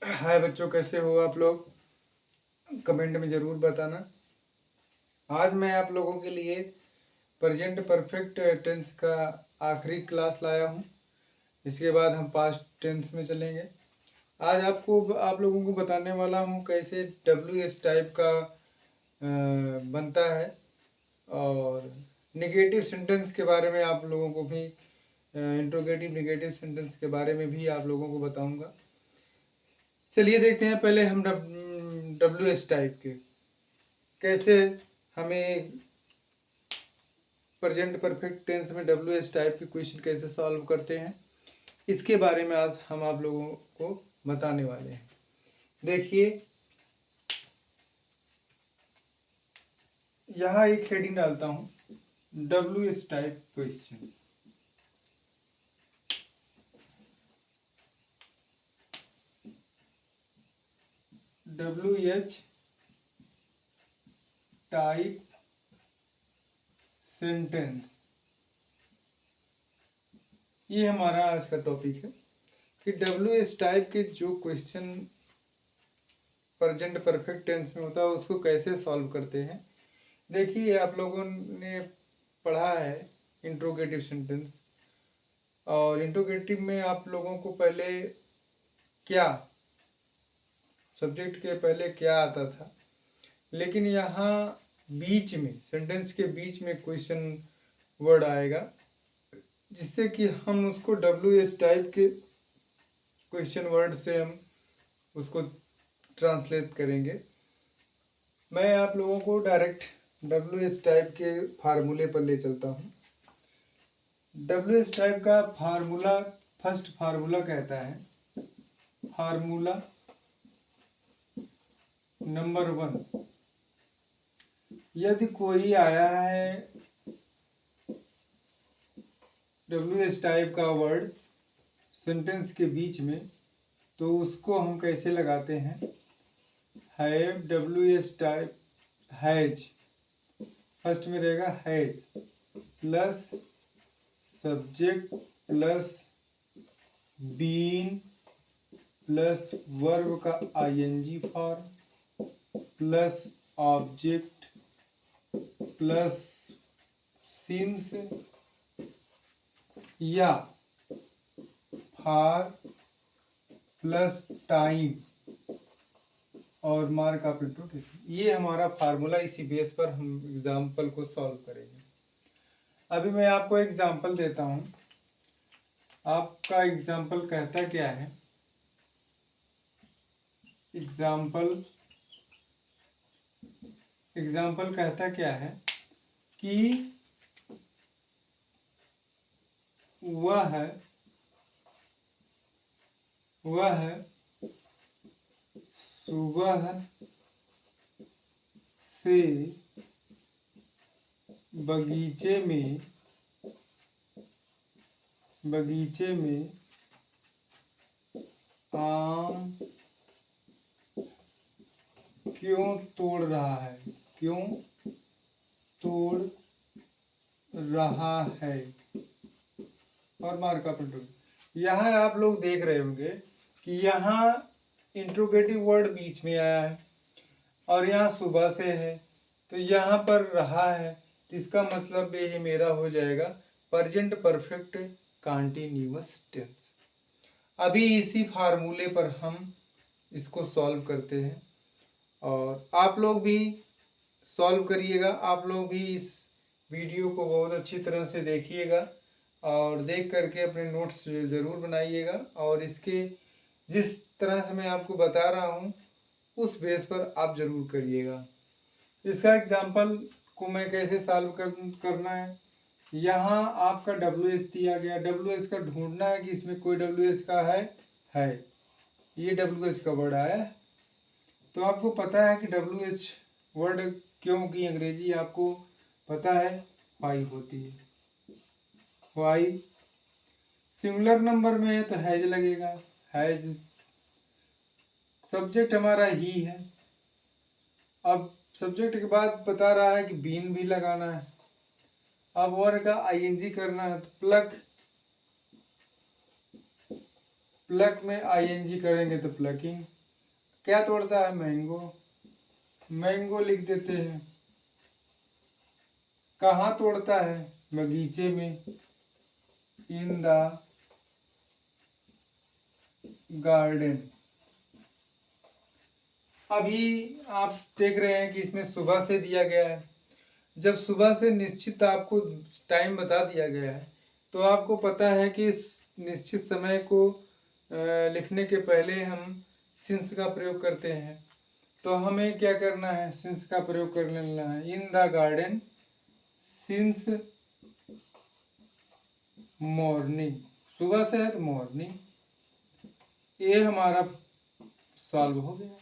हाय बच्चों, कैसे हो आप लोग? कमेंट में ज़रूर बताना। आज मैं आप लोगों के लिए प्रेजेंट परफेक्ट टेंस का आखिरी क्लास लाया हूँ। इसके बाद हम पास्ट टेंस में चलेंगे। आज आप लोगों को बताने वाला हूँ कैसे WS टाइप का बनता है, और नेगेटिव सेंटेंस के बारे में आप लोगों को भी, इंट्रोगेटिव नेगेटिव सेंटेंस के बारे में भी आप लोगों को बताऊंगा। चलिए देखते हैं पहले हम WS टाइप के कैसे हमें प्रेजेंट परफेक्ट टेंस में WS टाइप के क्वेश्चन कैसे सॉल्व करते हैं, इसके बारे में आज हम आप लोगों को बताने वाले हैं। देखिए, यहाँ एक हेडिंग डालता हूँ, WS type question. WH type sentence, ये हमारा आज का टॉपिक है कि WS टाइप के जो क्वेश्चन प्रेजेंट परफेक्ट टेंस में होता है उसको कैसे सॉल्व करते हैं। देखिए, आप लोगों ने पढ़ा है इंट्रोगेटिव सेंटेंस, और इंट्रोगेटिव में आप लोगों को पहले क्या, सब्जेक्ट के पहले क्या आता था, लेकिन यहाँ बीच में, सेंटेंस के बीच में क्वेश्चन वर्ड आएगा, जिससे कि हम उसको WS टाइप के क्वेश्चन वर्ड से हम उसको ट्रांसलेट करेंगे। मैं आप लोगों को डायरेक्ट WS टाइप के फार्मूले पर ले चलता हूँ। WS टाइप का फार्मूला, फर्स्ट फार्मूला कहता है, फार्मूला नंबर 1, यदि कोई आया है WS टाइप का वर्ड सेंटेंस के बीच में, तो उसको हम कैसे लगाते हैं, have WS type has, first में रहेगा has plus subject plus been plus verb का ING form plus object plus since या फॉर प्लस टाइम और मार्क ऑफ इंट्रोगेशन। ये हमारा फार्मूला, इसी बेस पर हम एग्जाम्पल को सॉल्व करेंगे। अभी मैं आपको एग्जाम्पल देता हूँ। आपका एग्जाम्पल कहता क्या है, एग्जाम्पल कहता क्या है कि वह सुबह से बगीचे में आम क्यों तोड़ रहा है, और मार्क ऑफ इंट्रोगेशन। यहाँ आप लोग देख रहे होंगे कि यहाँ इंट्रोगेटिव वर्ड बीच में आया है और यहाँ सुबह से है, तो यहाँ पर रहा है, तो इसका मतलब ये मेरा हो जाएगा प्रेजेंट परफेक्ट कंटीन्यूअस टेंस। अभी इसी फार्मूले पर हम इसको सॉल्व करते हैं, और आप लोग भी सॉल्व करिएगा। आप लोग भी इस वीडियो को बहुत अच्छी तरह से देखिएगा और देख करके अपने नोट्स ज़रूर बनाइएगा, और इसके जिस तरह से मैं आपको बता रहा हूँ उस बेस पर आप ज़रूर करिएगा। इसका एग्जाम्पल को मैं कैसे सॉल्व करना है, यहाँ आपका WS दिया गया, WS का ढूंढना है कि इसमें कोई WS का है, ये WS का वर्ड आया है। तो आपको पता है कि WH वर्ड क्यों की अंग्रेजी आपको पता है, वाई होती है, वाई। सिंगुलर नंबर में है तो हैज लगेगा, हैज। सब्जेक्ट हमारा ही है। अब सब्जेक्ट के बाद बता रहा है कि बीन भी लगाना है। अब वर्ड का ING करना है, तो प्लग प्लक में आईएनजी करेंगे तो प्लकिंग। क्या तोड़ता है? मैंगो। मैंगो लिख देते हैं। कहाँ तोड़ता है? बगीचे में, इन द गार्डन। अभी आप देख रहे हैं कि इसमें सुबह से दिया गया है। जब सुबह से निश्चित आपको टाइम बता दिया गया है तो आपको पता है कि इस निश्चित समय को लिखने के पहले हम सिंस का प्रयोग करते हैं। तो हमें क्या करना है? सिंस का प्रयोग कर लेना है। इन द गार्डन सिंस मॉर्निंग। सुबह से है तो मॉर्निंग। ये हमारा सॉल्व हो गया।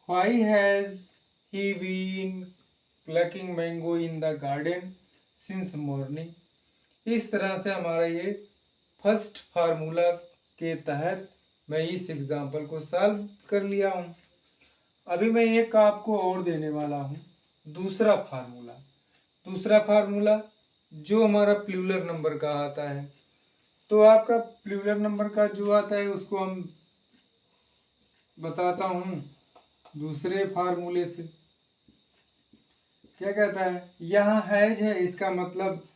Why has he been plucking mango in the garden since morning. इस तरह से हमारा ये फर्स्ट फार्मूला के तहत मैं इस एग्जाम्पल को सॉल्व कर लिया हूँ। अभी मैं एक आपको और देने वाला हूँ, दूसरा फार्मूला। दूसरा फार्मूला जो हमारा प्लूरल नंबर का आता है। तो आपका प्लूरल नंबर का जो आता है उसको हम बताता हूँ दूसरे फार्मूले से। क्या कहता है? यहाँ हैज है, इसका मतलब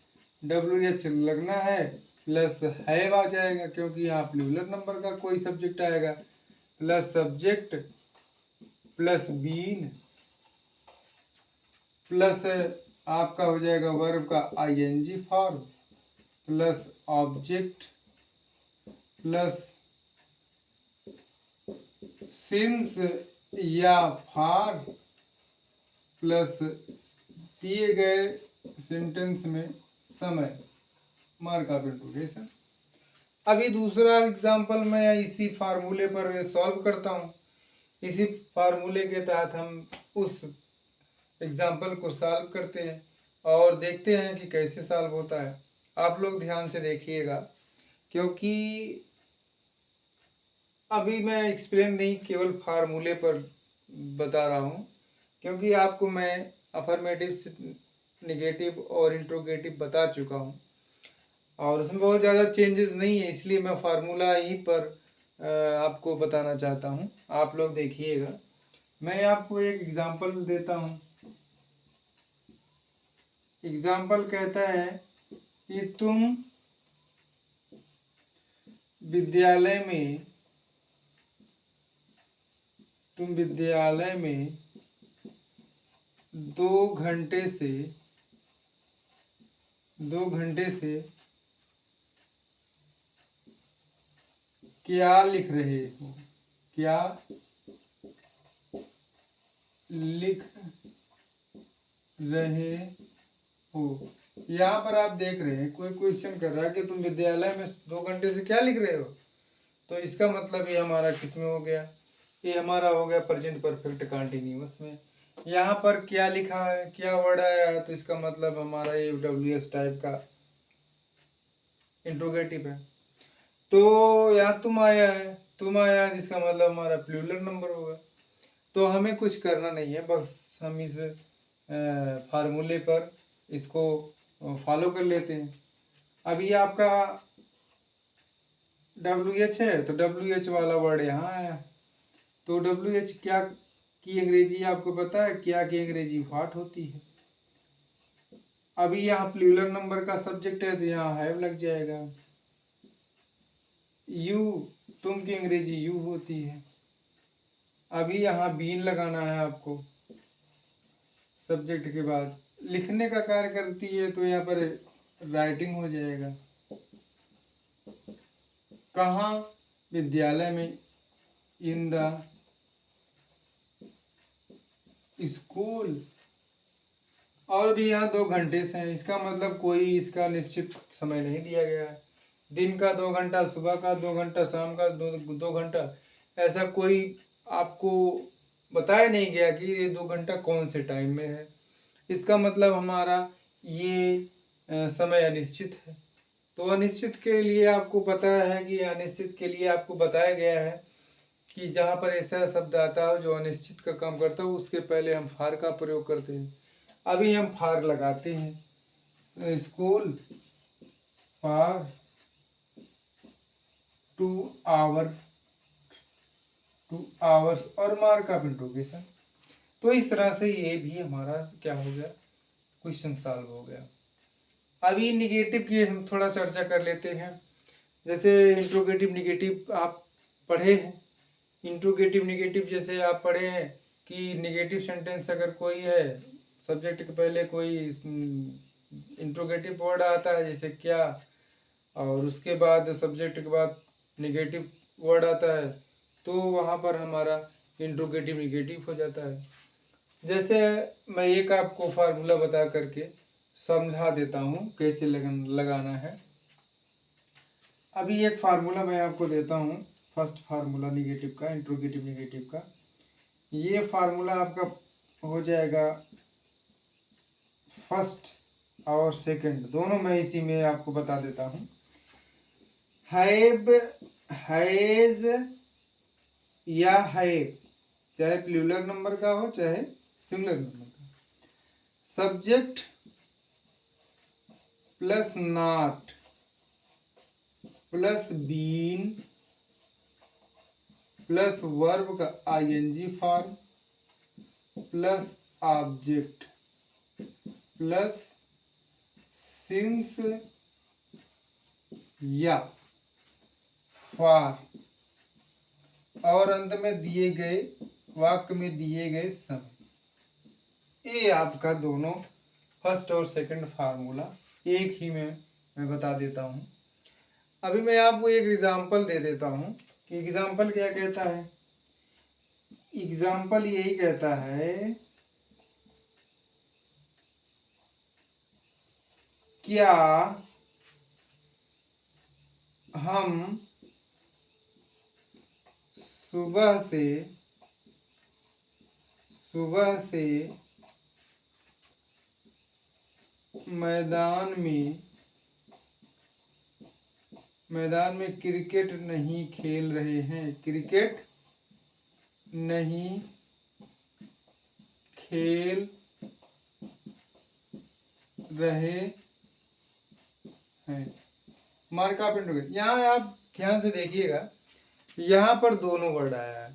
WH लगना है प्लस हैव आ जाएगा, क्योंकि यहाँ प्लूरल नंबर का कोई सब्जेक्ट आएगा, plus subject plus been plus आपका हो जाएगा वर्ब का ING form plus object plus since या फॉर प्लस दिए गए सेंटेंस में समय, मार्क ऑफ इंटरोगेशन। अभी दूसरा एग्जांपल मैं इसी फार्मूले पर सॉल्व करता हूँ। इसी फार्मूले के तहत हम उस एग्जाम्पल को सॉल्व करते हैं और देखते हैं कि कैसे सॉल्व होता है। आप लोग ध्यान से देखिएगा, क्योंकि अभी मैं एक्सप्लेन नहीं केवल फार्मूले पर बता रहा हूँ, क्योंकि आपको मैं अफर्मेटिव से नेगेटिव और इंट्रोगेटिव बता चुका हूँ और उसमें बहुत ज़्यादा चेंजेस नहीं है, इसलिए मैं फार्मूला ही पर आपको बताना चाहता हूँ। आप लोग देखिएगा, मैं आपको एक एग्जांपल देता हूँ। एग्जाम्पल कहता है कि तुम विद्यालय में 2 घंटे से क्या लिख रहे हो? क्या लिख रहे हो? यहाँ पर आप देख रहे हैं कोई क्वेश्चन कर रहा है कि तुम विद्यालय में 2 घंटे से क्या लिख रहे हो। तो इसका मतलब ये हमारा किस में हो गया? ये हमारा हो गया प्रेजेंट परफेक्ट कंटिन्यूअस में। यहाँ पर क्या लिखा है, क्या वर्ड आया है, तो इसका मतलब हमारा ये WS टाइप का इंट्रोगेटिव है। तो यहाँ तुम आया है, तुम आया है, इसका मतलब हमारा प्लूरल नंबर होगा। तो हमें कुछ करना नहीं है, बस हम इस फार्मूले पर इसको फॉलो कर लेते हैं। अभी आपका WH है तो WH वाला वर्ड यहाँ आया। तो WH क्या की अंग्रेजी आपको पता है? क्या की अंग्रेजी व्हाट होती है। अभी यहाँ प्लूरल नंबर का सब्जेक्ट है तो यहाँ हैव लग जाएगा। यू, तुम की अंग्रेजी यू होती है। अभी यहाँ बीन लगाना है आपको सब्जेक्ट के बाद, लिखने का कार्य करती है तो यहाँ पर राइटिंग हो जाएगा। कहाँ? विद्यालय में, इन द स्कूल। और भी यहाँ 2 घंटे से है, इसका मतलब कोई इसका निश्चित समय नहीं दिया गया है। दिन का 2 घंटा, सुबह का 2 घंटा, शाम का 2 घंटा, ऐसा कोई आपको बताया नहीं गया कि ये 2 घंटा कौन से टाइम में है। इसका मतलब हमारा ये समय अनिश्चित है। तो अनिश्चित के लिए आपको पता है कि अनिश्चित के लिए आपको बताया गया है कि जहाँ पर ऐसा शब्द आता है जो अनिश्चित का काम करता है उसके पहले हम फार का प्रयोग करते हैं। अभी हम फार लगाते हैं। स्कूल फार 2 आवर्स और मार्क ऑफ इंट्रोगेशन। तो इस तरह से ये भी हमारा क्या हो गया, क्वेश्चन सॉल्व हो गया। अभी निगेटिव की हम थोड़ा चर्चा कर लेते हैं। जैसे इंट्रोगेटिव निगेटिव आप पढ़े हैं, इंट्रोगेटिव निगेटिव जैसे आप पढ़े हैं कि निगेटिव सेंटेंस अगर कोई है, सब्जेक्ट के पहले कोई इंट्रोगेटिव वर्ड आता है जैसे क्या, और उसके बाद सब्जेक्ट के बाद निगेटिव वर्ड आता है, तो वहाँ पर हमारा इंट्रोगेटिव निगेटिव हो जाता है। जैसे मैं एक आपको फार्मूला बता करके समझा देता हूँ कैसे लगाना है। अभी एक फार्मूला मैं आपको देता हूँ, फर्स्ट फार्मूला निगेटिव का, इंट्रोगेटिव निगेटिव का। ये फार्मूला आपका हो जाएगा फर्स्ट और सेकंड दोनों, मैं इसी में आपको बता देता हूँ। हैव, हैज या हैव, चाहे प्लूरल नंबर का हो चाहे सिंगुलर नंबर का, subject plus not plus been plus verb का ING form plus object plus since या फॉर, और अंत में दिए गए वाक्य में दिए गए समय। ये आपका दोनों फर्स्ट और सेकंड फार्मूला एक ही में मैं बता देता हूँ। अभी मैं आपको एक एग्जांपल दे देता हूँ कि एग्जांपल क्या कहता है। एग्जांपल यही कहता है, क्या हम सुबह से मैदान में क्रिकेट नहीं खेल रहे हैं, क्रिकेट नहीं खेल रहे हैं। मार्क ऑफ इंट्रोगेशन, यहाँ आप ध्यान से देखिएगा, यहाँ पर दोनों वर्ड आया है।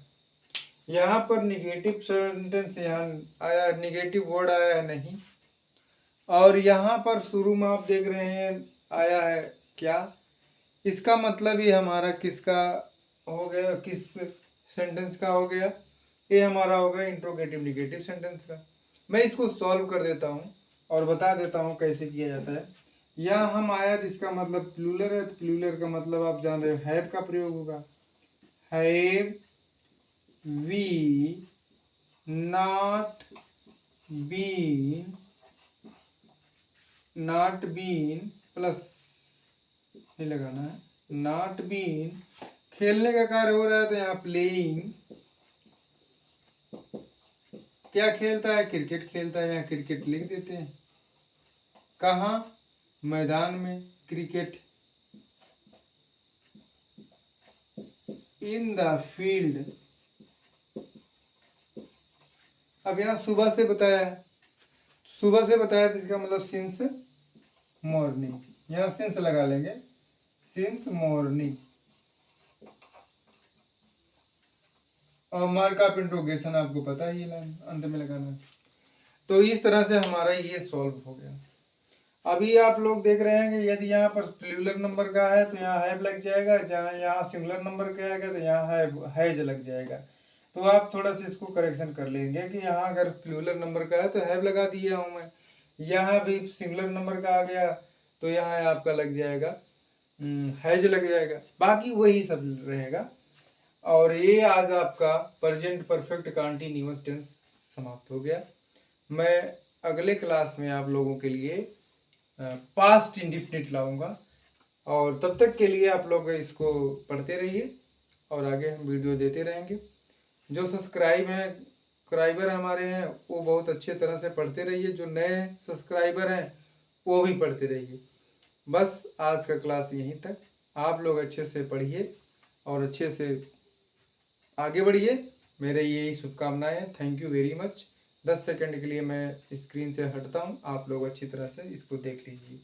यहाँ पर निगेटिव सेंटेंस यहाँ आया, निगेटिव वर्ड आया है नहीं, और यहाँ पर शुरू में आप देख रहे हैं आया है क्या। इसका मतलब ये हमारा किसका हो गया, किस सेंटेंस का हो गया, ये हमारा हो गया इंट्रोगेटिव निगेटिव सेंटेंस का। मैं इसको सॉल्व कर देता हूँ और बता देता हूँ कैसे किया जाता है। यहाँ हम आया तो इसका मतलब प्लूरल है, तो प्लूरल का मतलब आप जान रहे हो हैव का प्रयोग होगा। Have we not been plus नहीं लगाना है, नॉट बीन, खेलने का कार्य हो रहा है तो यहाँ प्लेइंग, क्या खेलता है, क्रिकेट खेलता है, यहाँ क्रिकेट लिख देते हैं। कहाँ, मैदान में, क्रिकेट इन द फील्ड। अब यहाँ सुबह से बताया है, सुबह से बताया तो इसका मतलब सिंस मॉर्निंग, यहाँ सिंस लगा लेंगे, सिंस मॉर्निंग। और मार्क ऑफ इंट्रोगेशन आपको पता है, ये लाइन अंत में लगाना है। तो इस तरह से हमारा ये सॉल्व हो गया। अभी आप लोग देख रहे हैं कि यदि यहाँ पर प्लूरल नंबर का है तो यहाँ हैव लग जाएगा, जहाँ यहाँ सिंगुलर नंबर का आएगा तो यहाँ हैज लग जाएगा। तो आप थोड़ा सा इसको करेक्शन कर लेंगे कि यहाँ अगर प्लूरल नंबर का है तो हैव लगा दिया हूँ मैं, यहाँ भी सिंगुलर नंबर का आ गया तो यहाँ आपका लग जाएगा हैज लग जाएगा, बाकी वही सब रहेगा। और ये आज आपका प्रेजेंट परफेक्ट कंटीन्यूअस टेंस समाप्त हो गया। मैं अगले क्लास में आप लोगों के लिए पास्ट इंडिफिनिट लाऊंगा, और तब तक के लिए आप लोग इसको पढ़ते रहिए और आगे हम वीडियो देते रहेंगे। जो सब्सक्राइबर हमारे हैं वो बहुत अच्छे तरह से पढ़ते रहिए, जो नए सब्सक्राइबर हैं वो भी पढ़ते रहिए। बस आज का क्लास यहीं तक, आप लोग अच्छे से पढ़िए और अच्छे से आगे बढ़िए, मेरे यही शुभकामनाएं हैं। Thank you very much. 10 second के लिए मैं स्क्रीन से हटता हूं, आप लोग अच्छी तरह से इसको देख लीजिए।